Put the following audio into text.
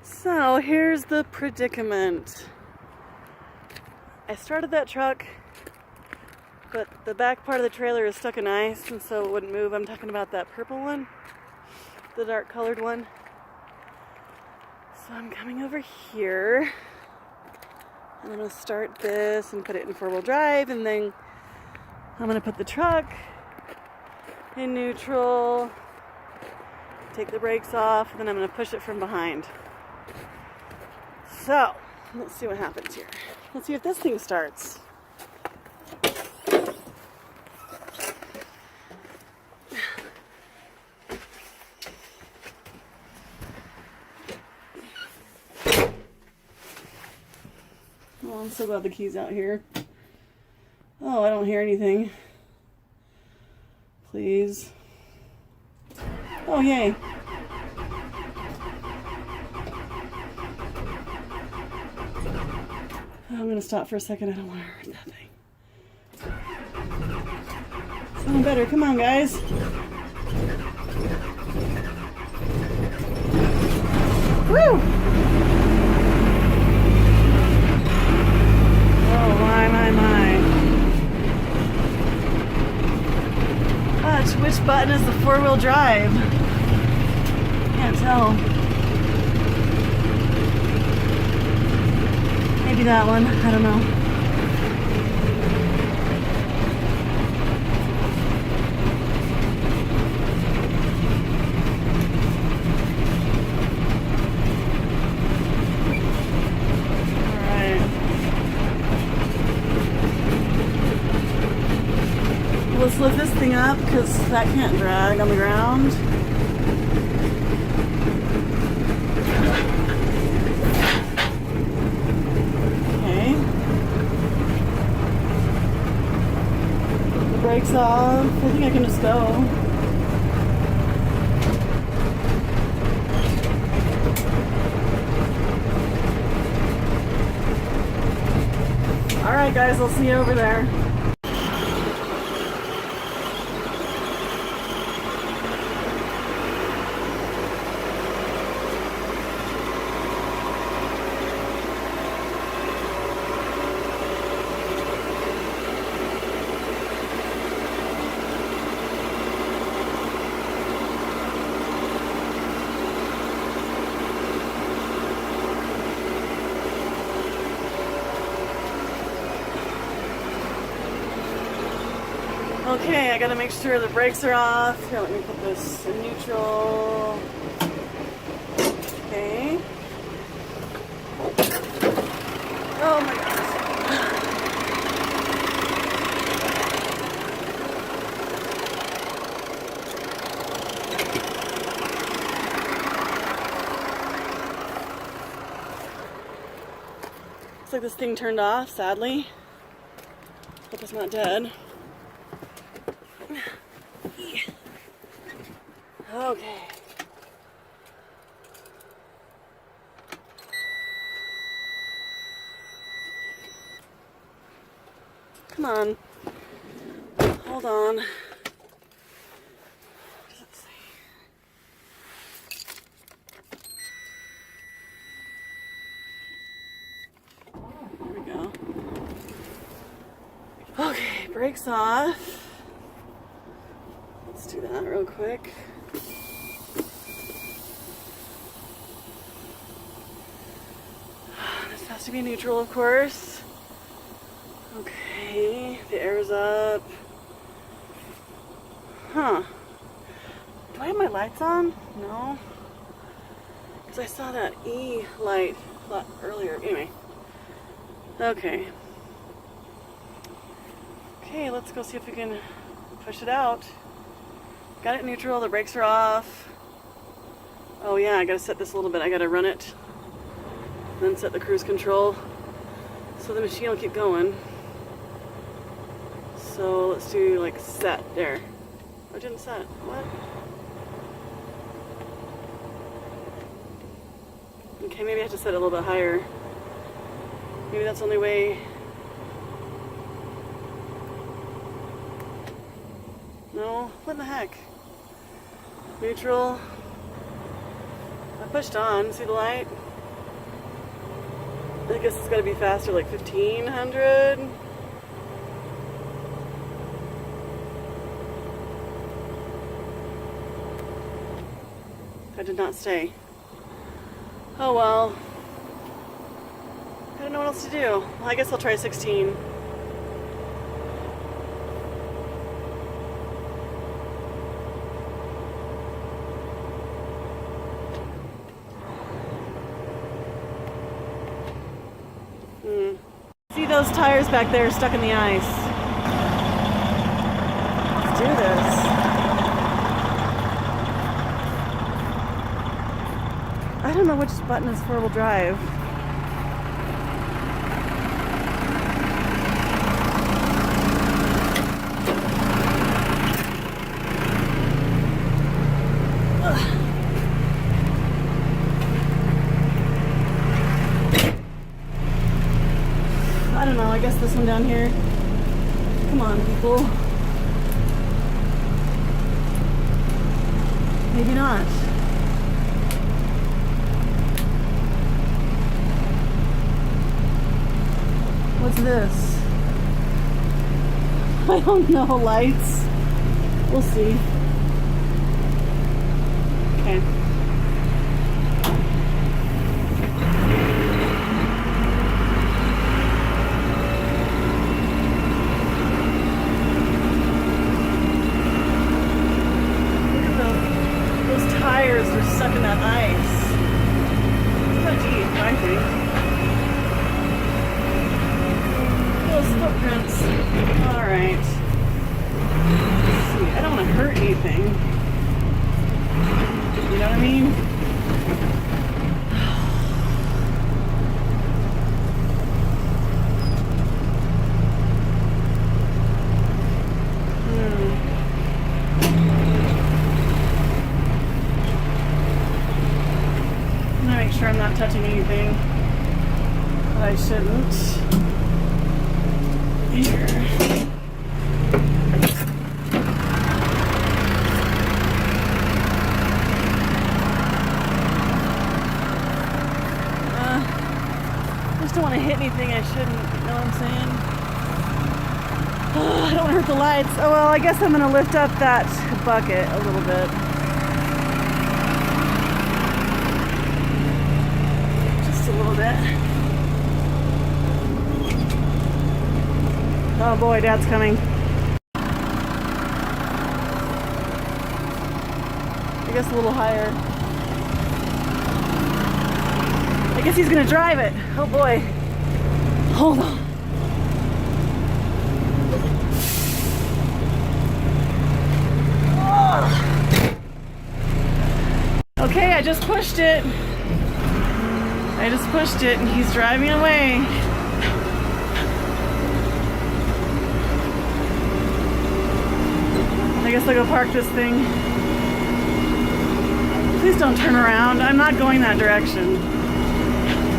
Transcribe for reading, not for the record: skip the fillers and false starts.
So here's the predicament. I started that truck, but the back part of the trailer is stuck in ice, and so it wouldn't move. I'm talking about that purple one, the dark colored one. So I'm coming over here, and I'm going to start this and put it in four-wheel drive, and then I'm going to put the truck in neutral, take the brakes off, and then I'm going to push it from behind. So, let's see what happens here. Let's see if this thing starts. Oh, I'm so glad the key's out here. Oh, I don't hear anything. Please. Oh, yay. I'm gonna stop for a second. I don't want to hurt that thing. Sound better. Come on, guys. Woo! Oh, my. Which button is the four-wheel drive? Can't tell. Maybe that one. I don't know. Alright. Let's lift this thing up because that can't drag on the ground. Brakes off. I think I can just go. Alright guys, I'll see you over there. Okay, I gotta make sure the brakes are off. Here, let me put this in neutral. Okay. Oh my gosh. Looks like this thing turned off, sadly. Hope it's not dead. Okay. Come on. Hold on. What does it say? There we go. Okay, brakes off. Let's do that real quick. This has to be neutral, of course. Okay, the air's up. Huh. Do I have my lights on? No. Because I saw that E light earlier. Anyway. Okay. Okay, let's go see if we can push it out. Got it neutral, the brakes are off. Oh yeah, I gotta set this a little bit. I gotta run it. Then set the cruise control. So the machine will keep going. So let's do like set there. Oh, it didn't set. What? Okay, maybe I have to set it a little bit higher. Maybe that's the only way. No? What in the heck? Neutral. I pushed on. See the light? I guess it's gotta be faster, like 1500. I did not stay. Oh well. I don't know what else to do. Well, I guess I'll try 16. See those tires back there stuck in the ice. Let's do this. I don't know which button is four-wheel drive. I don't know, I guess this one down here. Come on, people. Maybe not. What's this? I don't know, lights. We'll see. Okay. Tires are stuck in that ice. It's kind of deep, I think. Those footprints. Alright. Let's see. I don't want to hurt anything. You know what I mean? Make sure I'm not touching anything that I shouldn't. Here. I just don't want to hit anything I shouldn't, you know what I'm saying? I don't want to hurt the lights. Oh well, I guess I'm going to lift up that bucket a little bit. A little bit. Oh boy, Dad's coming. I guess a little higher. I guess he's gonna drive it. Oh boy. Hold on. Oh. Okay, I just pushed it. I just pushed it and he's driving away. I guess I'll go park this thing. Please don't turn around. I'm not going that direction.